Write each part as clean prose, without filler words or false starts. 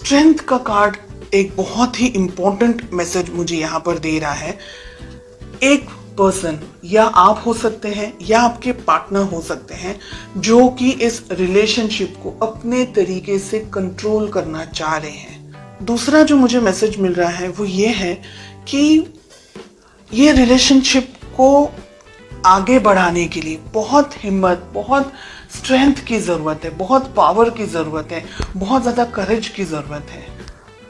Strength का card एक बहुत ही इंपॉर्टेंट मैसेज मुझे यहाँ पर दे रहा है। एक पर्सन, या आप हो सकते हैं या आपके पार्टनर हो सकते हैं, जो कि इस रिलेशनशिप को अपने तरीके से कंट्रोल करना चाह रहे हैं। दूसरा जो मुझे मैसेज मिल रहा है वो ये है कि ये रिलेशनशिप को आगे बढ़ाने के लिए बहुत हिम्मत, बहुत स्ट्रेंथ की ज़रूरत है, बहुत पावर की ज़रूरत है, बहुत ज़्यादा करेज की ज़रूरत है।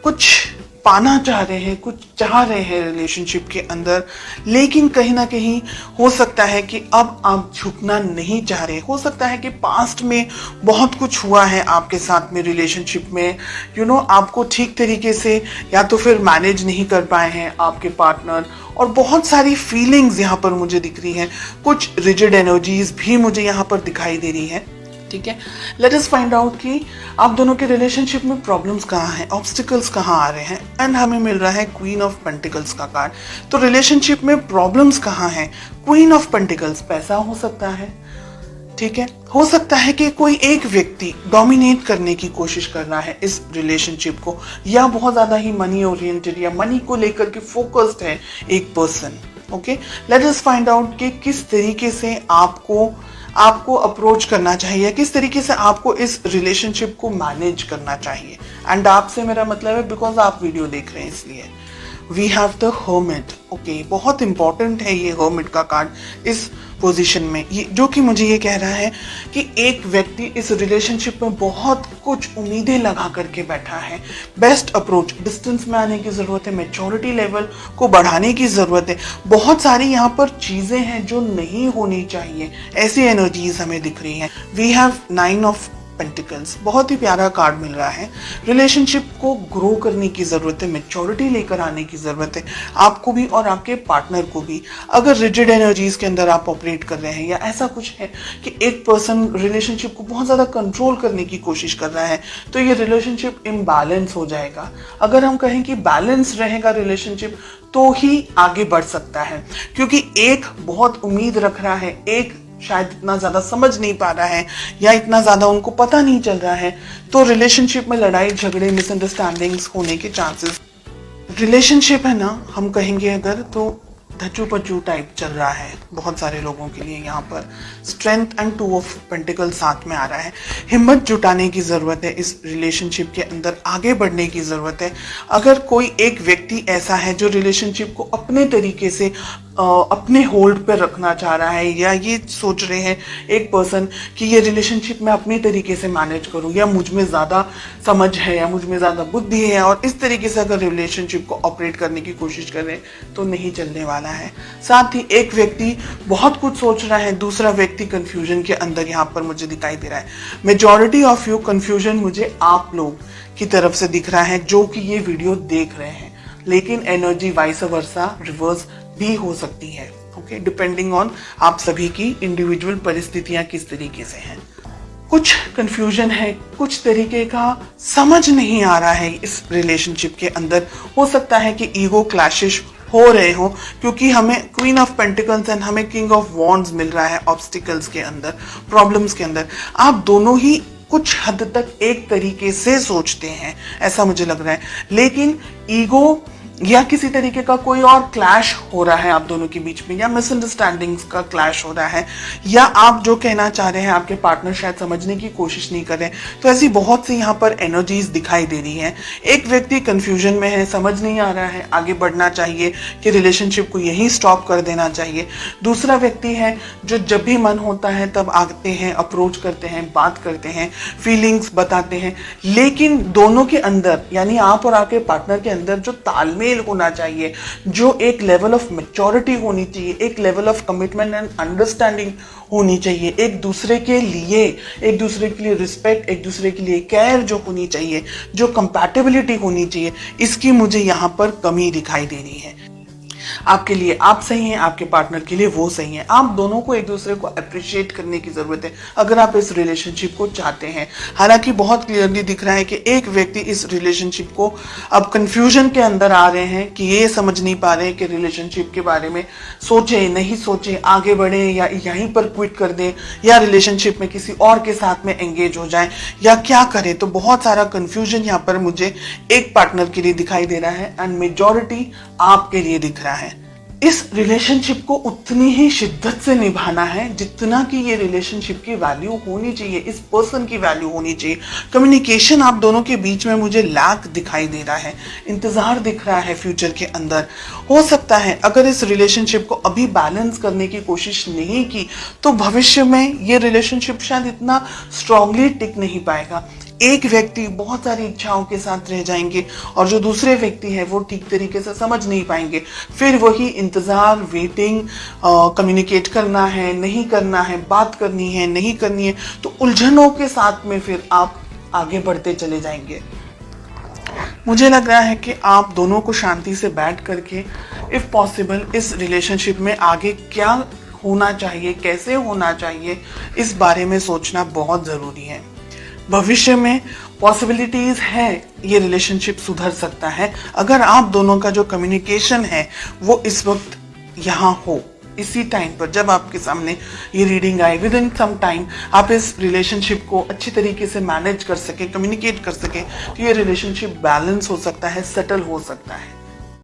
कुछ पाना चाह रहे हैं, कुछ चाह रहे हैं रिलेशनशिप के अंदर, लेकिन कहीं ना कहीं हो सकता है कि अब आप झुकना नहीं चाह रहे। हो सकता है कि पास्ट में बहुत कुछ हुआ है आपके साथ में रिलेशनशिप में, आपको ठीक तरीके से या तो फिर मैनेज नहीं कर पाए हैं आपके पार्टनर, और बहुत सारी फीलिंग्स यहाँ पर मुझे दिख रही हैं। कुछ रिजिड एनर्जीज भी मुझे यहाँ पर दिखाई दे रही है। ठीक है, लेट अस फाइंड आउट कि आप दोनों के रिलेशनशिप में प्रॉब्लम्स कहाँ हैं, ऑब्स्टिकल्स कहाँ आ रहे हैं। एंड हमें मिल रहा है क्वीन ऑफ पेंटिकल्स का कार्ड। तो रिलेशनशिप में प्रॉब्लम्स कहाँ हैं? क्वीन ऑफ पेंटिकल्स, पैसा हो सकता है। ठीक है, हो सकता है कि कोई एक व्यक्ति डोमिनेट करने की कोशिश कर रहा है इस रिलेशनशिप को, या बहुत ज्यादा ही मनी ओरिएंटेड या मनी को लेकर के फोकस्ड है एक person. Okay, let us find out कि किस तरीके से आपको अप्रोच करना चाहिए, किस तरीके से आपको इस रिलेशनशिप को मैनेज करना चाहिए। एंड आपसे मेरा मतलब है बिकॉज आप वीडियो देख रहे हैं इसलिए। We have the hermit. Okay, बहुत इंपॉर्टेंट है ये हर्मिट का कार्ड इस पोजीशन में, ये जो कि मुझे ये कह रहा है कि एक व्यक्ति इस रिलेशनशिप में बहुत कुछ उम्मीदें लगा करके बैठा है। बेस्ट अप्रोच, डिस्टेंस में आने की ज़रूरत है, मैच्योरिटी लेवल को बढ़ाने की ज़रूरत है। बहुत सारी यहाँ पर चीज़ें हैं जो नहीं होनी चाहिए, ऐसी एनर्जीज हमें दिख रही हैं। वी हैव 9 ऑफ पेंटिकल्स, बहुत ही प्यारा कार्ड मिल रहा है। रिलेशनशिप को ग्रो करने की ज़रूरत है, मैच्योरिटी लेकर आने की ज़रूरत है, आपको भी और आपके पार्टनर को भी। अगर रिजिड एनर्जीज के अंदर आप ऑपरेट कर रहे हैं, या ऐसा कुछ है कि एक पर्सन रिलेशनशिप को बहुत ज़्यादा कंट्रोल करने की कोशिश कर रहा है, तो ये रिलेशनशिप इम्बैलेंस हो जाएगा। अगर हम कहें कि बैलेंस रहेगा रिलेशनशिप, तो ही आगे बढ़ सकता है। क्योंकि एक बहुत उम्मीद रख रहा है, एक शायद इतना ज्यादा समझ नहीं पा रहा है, या इतना ज्यादा उनको पता नहीं चल रहा है, तो रिलेशनशिप में लड़ाई झगड़े, मिसअंडरस्टैंडिंग्स होने के चांसेस। रिलेशनशिप है ना, हम कहेंगे अगर, तो धचू पचू टाइप चल रहा है बहुत सारे लोगों के लिए। यहाँ पर स्ट्रेंथ एंड 2 ऑफ पेंटिकल साथ में आ रहा है। हिम्मत जुटाने की ज़रूरत है, इस रिलेशनशिप के अंदर आगे बढ़ने की ज़रूरत है। अगर कोई एक व्यक्ति ऐसा है जो रिलेशनशिप को अपने तरीके से अपने होल्ड पर रखना चाह रहा है, या ये सोच रहे हैं एक पर्सन कि ये रिलेशनशिप मैं अपने तरीके से मैनेज करूँ, या मुझ में ज़्यादा समझ है, या मुझ में ज़्यादा बुद्धि है, और इस तरीके से अगर रिलेशनशिप को ऑपरेट करने की कोशिश करें तो नहीं चलने वाला है। साथ ही एक व्यक्ति बहुत कुछ सोच रहा है, दूसरा व्यक्ति कंफ्यूजन के अंदर यहाँ पर मुझे दिखाई दे रहा है। मेजॉरिटी ऑफ यू कंफ्यूजन मुझे आप लोग की तरफ से दिख रहा है जो कि ये वीडियो देख रहे हैं, लेकिन एनर्जी वाइस वर्सा रिवर्स भी हो सकती है। ओके, डिपेंडिंग ऑन आप सभी की इंडिविजुअल परिस्थितियां किस तरीके से हैं। कुछ कंफ्यूजन है, कुछ तरीके का समझ नहीं आ रहा है इस रिलेशनशिप के अंदर। हो सकता है कि ईगो क्लैशेस हो रहे हो, क्योंकि हमें क्वीन ऑफ पेंटिकल्स एंड हमें किंग ऑफ वॉन्ड्स मिल रहा है ऑब्स्टिकल्स के अंदर, प्रॉब्लम्स के अंदर। आप दोनों ही कुछ हद तक एक तरीके से सोचते हैं, ऐसा मुझे लग रहा है, लेकिन ईगो या किसी तरीके का कोई और क्लैश हो रहा है आप दोनों के बीच में, या मिसअंडरस्टैंडिंग्स का क्लैश हो रहा है, या आप जो कहना चाह रहे हैं आपके पार्टनर शायद समझने की कोशिश नहीं कर रहे। तो ऐसी बहुत सी यहाँ पर एनर्जीज दिखाई दे रही हैं। एक व्यक्ति कंफ्यूजन में है, समझ नहीं आ रहा है आगे बढ़ना चाहिए कि रिलेशनशिप को यहीं स्टॉप कर देना चाहिए। दूसरा व्यक्ति है जो जब भी मन होता है तब आते हैं, अप्रोच करते हैं, बात करते हैं, फीलिंग्स बताते हैं, लेकिन दोनों के अंदर, यानी आप और आपके पार्टनर के अंदर जो तालमेल होना चाहिए, जो एक लेवल ऑफ मैच्योरिटी होनी चाहिए, एक level of commitment and understanding होनी चाहिए, एक दूसरे के लिए रिस्पेक्ट, एक दूसरे के लिए केयर जो होनी चाहिए, जो कंपैटिबिलिटी होनी चाहिए, इसकी मुझे यहाँ पर कमी दिखाई दे रही है। आपके लिए आप सही हैं, आपके पार्टनर के लिए वो सही है। आप दोनों को एक दूसरे को अप्रिशिएट करने की जरूरत है अगर आप इस रिलेशनशिप को चाहते हैं। हालांकि बहुत क्लियरली दिख रहा है कि एक व्यक्ति इस रिलेशनशिप को अब कंफ्यूजन के अंदर आ रहे हैं कि ये समझ नहीं पा रहे हैं कि रिलेशनशिप के बारे में सोचे नहीं सोचे, आगे बढ़े या यहीं पर क्विट कर दें, या रिलेशनशिप में किसी और के साथ में एंगेज हो जाएं, या क्या करें। तो बहुत सारा कंफ्यूजन यहाँ पर मुझे एक पार्टनर के लिए दिखाई दे रहा है एंड मेजॉरिटी आपके लिए दिख रहा है। इस रिलेशनशिप को उतनी ही शिद्दत से निभाना है जितना कि ये रिलेशनशिप की वैल्यू होनी चाहिए, इस पर्सन की वैल्यू होनी चाहिए। कम्युनिकेशन आप दोनों के बीच में मुझे लैक दिखाई दे रहा है, इंतजार दिख रहा है फ्यूचर के अंदर। हो सकता है अगर इस रिलेशनशिप को अभी बैलेंस करने की कोशिश नहीं की तो भविष्य में ये रिलेशनशिप शायद इतना स्ट्रांगली टिक नहीं पाएगा। एक व्यक्ति बहुत सारी इच्छाओं के साथ रह जाएंगे और जो दूसरे व्यक्ति है वो ठीक तरीके से समझ नहीं पाएंगे। फिर वही इंतजार, वेटिंग, कम्युनिकेट करना है नहीं करना है, बात करनी है नहीं करनी है, तो उलझनों के साथ में फिर आप आगे बढ़ते चले जाएंगे। मुझे लग रहा है कि आप दोनों को शांति से बैठ करके इफ पॉसिबल इस रिलेशनशिप में आगे क्या होना चाहिए, कैसे होना चाहिए, इस बारे में सोचना बहुत ज़रूरी है। भविष्य में पॉसिबिलिटीज है ये रिलेशनशिप सुधर सकता है अगर आप दोनों का जो कम्युनिकेशन है वो इस वक्त यहाँ हो। इसी टाइम पर जब आपके सामने ये रीडिंग आए, विद इन सम टाइम आप इस रिलेशनशिप को अच्छी तरीके से मैनेज कर सके, कम्युनिकेट कर सके, तो ये रिलेशनशिप बैलेंस हो सकता है, सेटल हो सकता है।